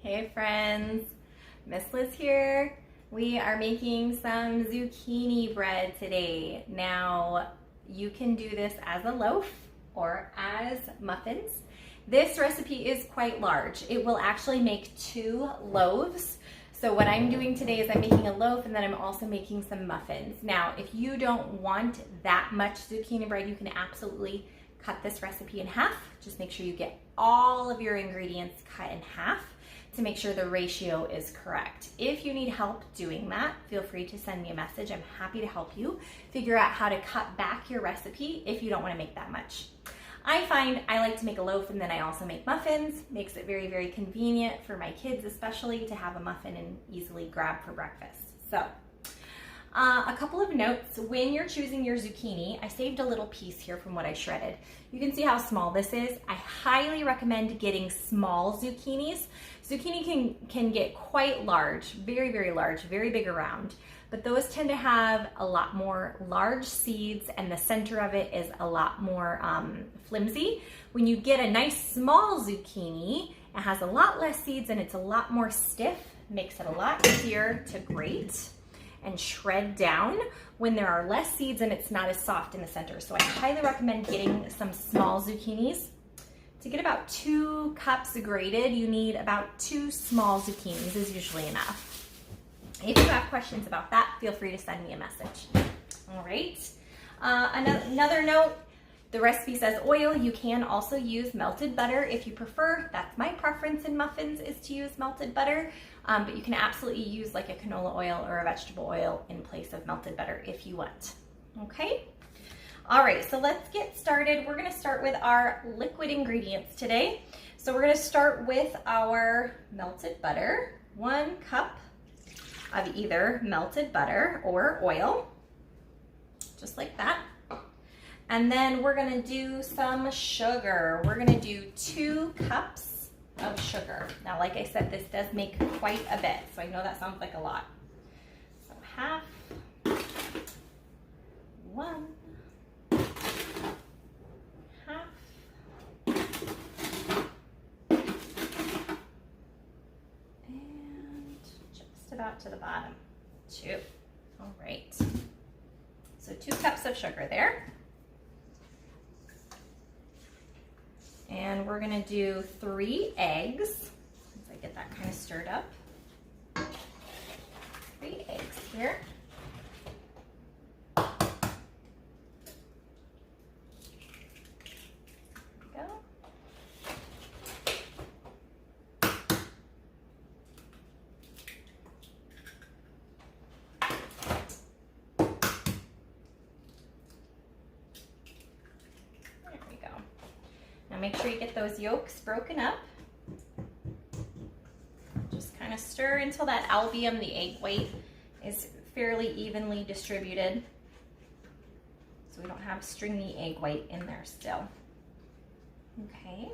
Hey friends, Miss Liz here. We are making some zucchini bread today. Now, you can do this as a loaf or as muffins. This recipe is quite large. It will actually make 2 loaves. So what I'm doing today is I'm making a loaf and then I'm also making some muffins. Now, if you don't want that much zucchini bread, you can absolutely cut this recipe in half. Just make sure you get all of your ingredients cut in half to make sure the ratio is correct. If you need help doing that, feel free to send me a message. I'm happy to help you figure out how to cut back your recipe if you don't want to make that much. I find I like to make a loaf and then I also make muffins. Makes it very, very convenient for my kids especially to have a muffin and easily grab for breakfast. So, a couple of notes. When you're choosing your zucchini, I saved a little piece here from what I shredded. You can see how small this is. I highly recommend getting small zucchinis. Zucchini can get quite large, very, very large, very big around, but those tend to have a lot more large seeds and the center of it is a lot more flimsy. When you get a nice small zucchini, it has a lot less seeds and it's a lot more stiff, makes it a lot easier to grate and shred down when there are less seeds and it's not as soft in the center. So I highly recommend getting some small zucchinis. To get about 2 cups grated, you need about 2 small zucchinis is usually enough. If you have questions about that, feel free to send me a message. All right. Another note, the recipe says oil. You can also use melted butter if you prefer. That's my preference in muffins, is to use melted butter. But you can absolutely use like a canola oil or a vegetable oil in place of melted butter if you want. Okay? All right, so let's get started. We're gonna start with our liquid ingredients today. So we're gonna start with our melted butter, 1 cup of either melted butter or oil, just like that. And then we're gonna do some sugar. We're gonna do 2 cups of sugar. Now, like I said, this does make quite a bit, so I know that sounds like a lot. So half, 1, half, and just about to the bottom, 2. All right, so 2 cups of sugar there. And we're gonna do 3 eggs. As I get that kind of stirred up. 3 eggs here. There we go. There we go. Now make sure you get those yolks broken up. Just kind of stir until that albumin, the egg white, is fairly evenly distributed. So we don't have stringy egg white in there still. Okay.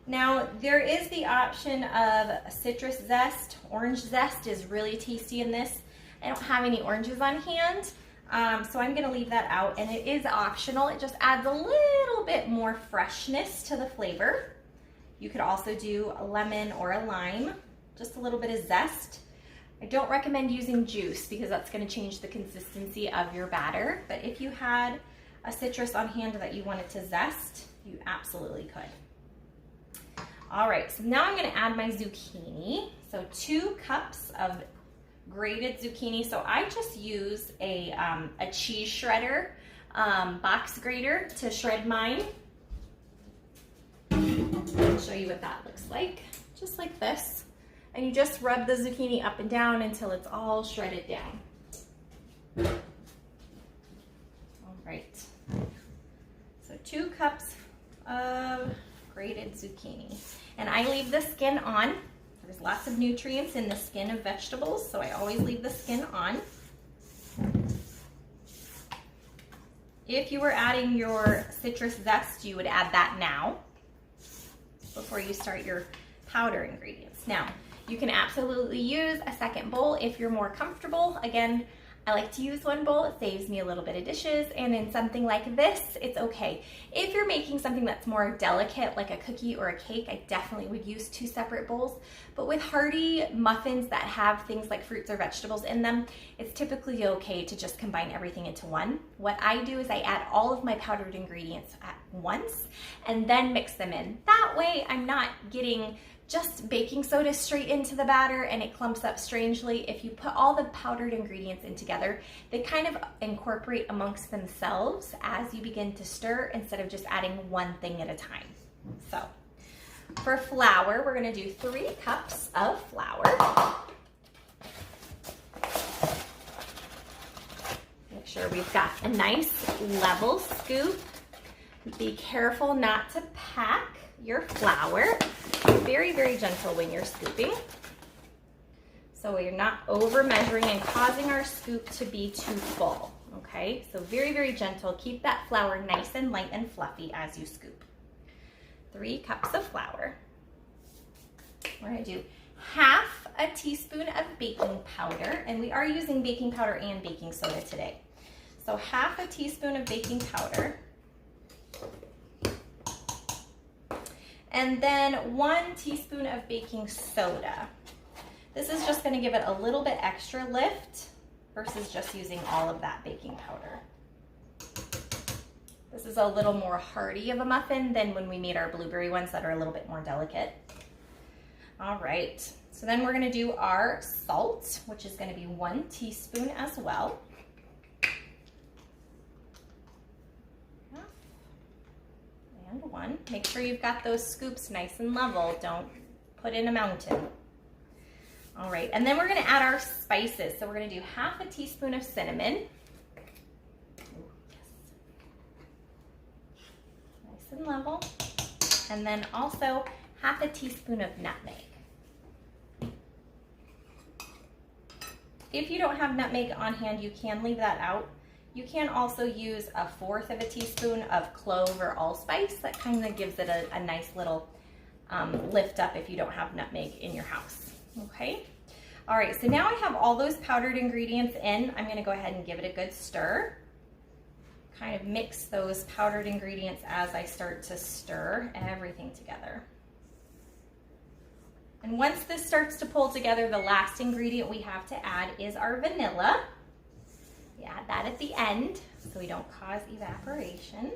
Now there is the option of citrus zest. Orange zest is really tasty in this. I don't have any oranges on hand. So I'm gonna leave that out, and it is optional. It just adds a little bit more freshness to the flavor. You could also do a lemon or a lime, just a little bit of zest. I don't recommend using juice because that's gonna change the consistency of your batter, but if you had a citrus on hand that you wanted to zest, you absolutely could. All right, so now I'm gonna add my zucchini. So 2 cups of grated zucchini. So I just use a cheese shredder, box grater to shred mine. I'll show you what that looks like, just like this. And you just rub the zucchini up and down until it's all shredded down. All right, so 2 cups of grated zucchini. And I leave the skin on. There's lots of nutrients in the skin of vegetables, so I always leave the skin on. If you were adding your citrus zest, you would add that now before you start your powder ingredients. Now, you can absolutely use a second bowl if you're more comfortable. Again, I like to use one bowl. It saves me a little bit of dishes, and in something like this, it's okay. If you're making something that's more delicate, like a cookie or a cake, I definitely would use 2 separate bowls. But with hearty muffins that have things like fruits or vegetables in them, it's typically okay to just combine everything into one. What I do is I add all of my powdered ingredients at once and then mix them in. That way I'm not getting just baking soda straight into the batter and it clumps up strangely. If you put all the powdered ingredients in together, they kind of incorporate amongst themselves as you begin to stir instead of just adding one thing at a time. So for flour, we're gonna do 3 cups of flour. Make sure we've got a nice level scoop. Be careful not to pack your flour. Very, very gentle when you're scooping, so we're not over measuring and causing our scoop to be too full. Okay, so very, very gentle. Keep that flour nice and light and fluffy as you scoop. 3 cups of flour. We're gonna do half a teaspoon of baking powder, and we are using baking powder and baking soda today. So half a teaspoon of baking powder. And then 1 teaspoon of baking soda. This is just gonna give it a little bit extra lift versus just using all of that baking powder. This is a little more hearty of a muffin than when we made our blueberry ones that are a little bit more delicate. All right, so then we're gonna do our salt, which is gonna be 1 teaspoon as well. And 1. Make sure you've got those scoops nice and level. Don't put in a mountain. All right, and then we're gonna add our spices. So we're gonna do half a teaspoon of cinnamon. Nice and level. And then also half a teaspoon of nutmeg. If you don't have nutmeg on hand, you can leave that out. You can also use 1/4 of a teaspoon of clove or allspice. That kind of gives it a nice little lift up if you don't have nutmeg in your house. Okay. All right, so now I have all those powdered ingredients in. I'm gonna go ahead and give it a good stir. Kind of mix those powdered ingredients as I start to stir everything together. And once this starts to pull together, the last ingredient we have to add is our vanilla. We add that at the end so we don't cause evaporation.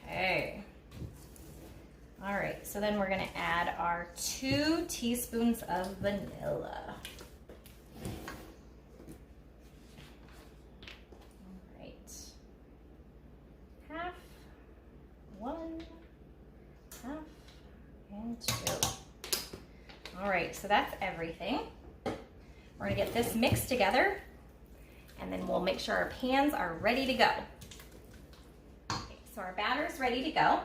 Okay. All right, so then we're gonna add our 2 teaspoons of vanilla. All right. Half, 1, half, and 2. All right, so that's everything. We're gonna get this mixed together, and then we'll make sure our pans are ready to go. Okay, so our batter's ready to go.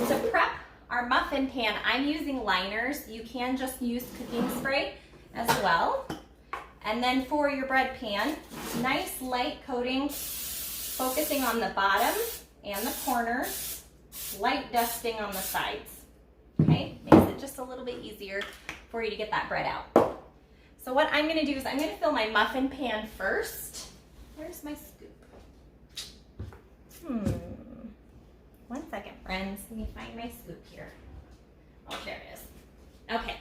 To prep our muffin pan, I'm using liners. You can just use cooking spray as well. And then for your bread pan, nice light coating, focusing on the bottom and the corners, light dusting on the sides. Okay, makes it just a little bit easier for you to get that bread out. So what I'm gonna do is I'm gonna fill my muffin pan first. Where's my scoop? 1 second, friends. Let me find my scoop here. Oh, there it is. Okay,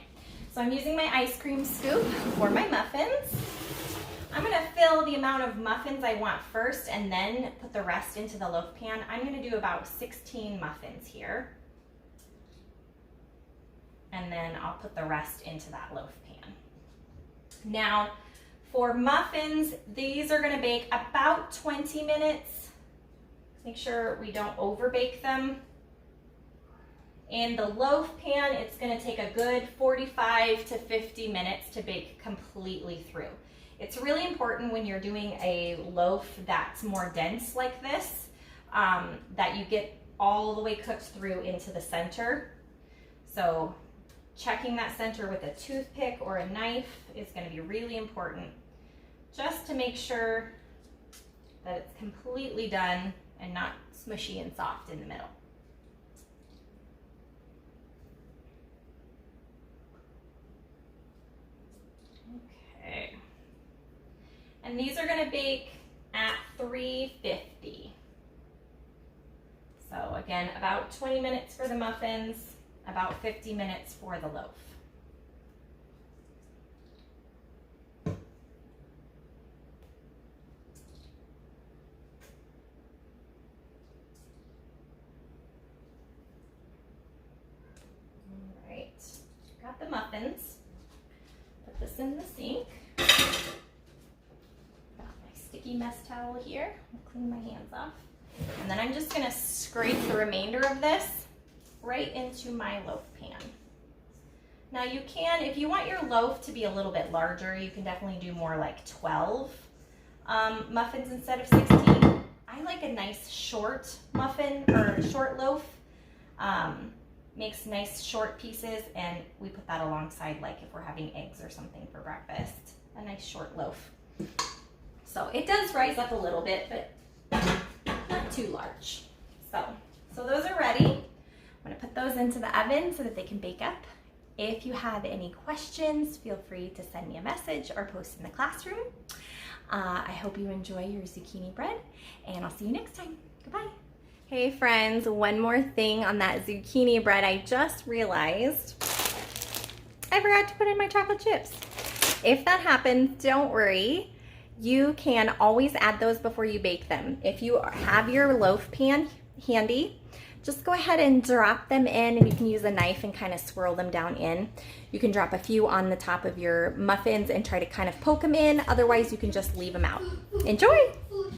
so I'm using my ice cream scoop for my muffins. I'm gonna fill the amount of muffins I want first and then put the rest into the loaf pan. I'm gonna do about 16 muffins here. And then I'll put the rest into that loaf pan. Now, for muffins, these are gonna bake about 20 minutes. Make sure we don't over bake them. In the loaf pan, it's gonna take a good 45 to 50 minutes to bake completely through. It's really important when you're doing a loaf that's more dense like this, that you get all the way cooked through into the center. So checking that center with a toothpick or a knife is gonna be really important, just to make sure that it's completely done and not smushy and soft in the middle. Okay. And these are gonna bake at 350. So again, about 20 minutes for the muffins, about 50 minutes for the loaf. All right, got the muffins. Put this in the sink. Got my sticky mess towel here. I'll clean my hands off. And then I'm just gonna scrape the remainder of this right into my loaf pan. Now you can, if you want your loaf to be a little bit larger, you can definitely do more like 12 muffins instead of 16. I like a nice short muffin or short loaf. Makes nice short pieces, and we put that alongside like if we're having eggs or something for breakfast. A nice short loaf. So it does rise up a little bit, but not too large. So those are ready. I'm gonna put those into the oven so that they can bake up. If you have any questions, feel free to send me a message or post in the classroom. I hope you enjoy your zucchini bread, and I'll see you next time. Goodbye. Hey friends, one more thing on that zucchini bread. I just realized I forgot to put in my chocolate chips. If that happens, don't worry. You can always add those before you bake them. If you have your loaf pan handy, just go ahead and drop them in, and you can use a knife and kind of swirl them down in. You can drop a few on the top of your muffins and try to kind of poke them in. Otherwise, you can just leave them out. Enjoy!